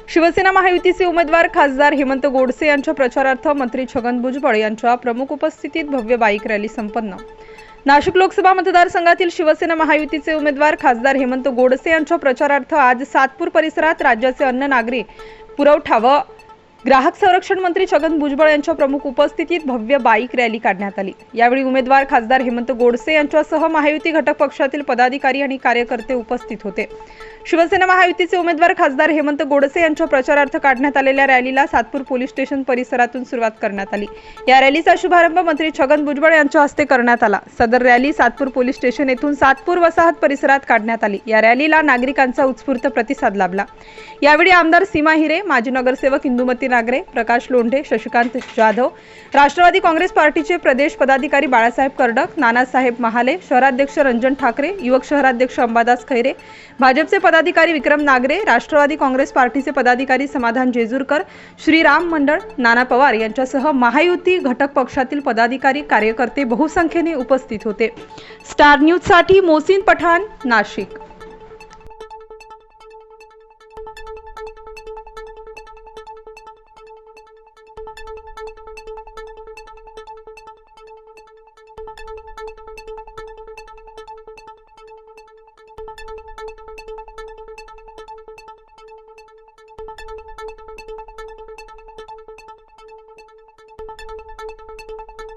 शिवसेना महायुतीचे उमेदवार खासदार हेमंत गोडसे यांच्या प्रचारार्थ मंत्री छगन भुजबळ यांच्या प्रमुख उपस्थितीत भव्य बाईक रॅली संपन्न। नाशिक लोकसभा मतदारसंघातील शिवसेना महायुतीचे उमेदवार खासदार हेमंत गोडसे यांच्या प्रचारार्थ आज सातपूर परिसरात राज्याचे अन्न नागरी पुरवठा व ग्राहक संरक्षण मंत्री छगन भुजबळ यांच्या प्रमुख उपस्थितीत भव्य बाईक रॅली काढण्यात आली। यावेळी उमेदवार खासदार हेमंत गोडसे यांच्यासह महायुती घटक पक्षातील पदाधिकारी आणि कार्यकर्ते उपस्थित होते। शिवसेना महायुतीचे उमेदवार खासदार हेमंत गोडसे यांच्या प्रचारार्थ काढण्यात आलेल्या रॅलीला सातपूर पोलीस स्टेशन परिसरातून सुरुवात करण्यात आली। या रॅलीचा शुभारंभ मंत्री छगन भुजबळ यांच्या हस्ते करण्यात आला। सदर रॅली सातपूर पोलीस स्टेशन येथून सातपूर वसाहत परिसरात काढण्यात आली। या रॅलीला नागरिकांचा उत्स्फूर्त प्रतिसाद लाभला। यावेळी आमदार सीमा हिरे, माजी नगरसेवक इंदुमती नागरे, प्रकाश लोंढे, शशिकांत जाधव, राष्ट्रवादी काँग्रेस पार्टीचे प्रदेश पदाधिकारी बाळासाहेब कर्डक, नानासाहेब महाले, शहराध्यक्ष रंजन ठाकरे, युवक शहराध्यक्ष अंबादास खैरे, भाजपचे पदाधिकारी विक्रम नागरे, राष्ट्रवादी काँग्रेस पार्टीचे पदाधिकारी समाधान जेजूरकर, श्रीराम मंडळ, नाना पवार यांच्यासह महायुती घटक पक्षातील पदाधिकारी कार्यकर्ते बहुसंख्येने उपस्थित होते। स्टार न्यूज साठी मोहसिन पठाण, नाशिक।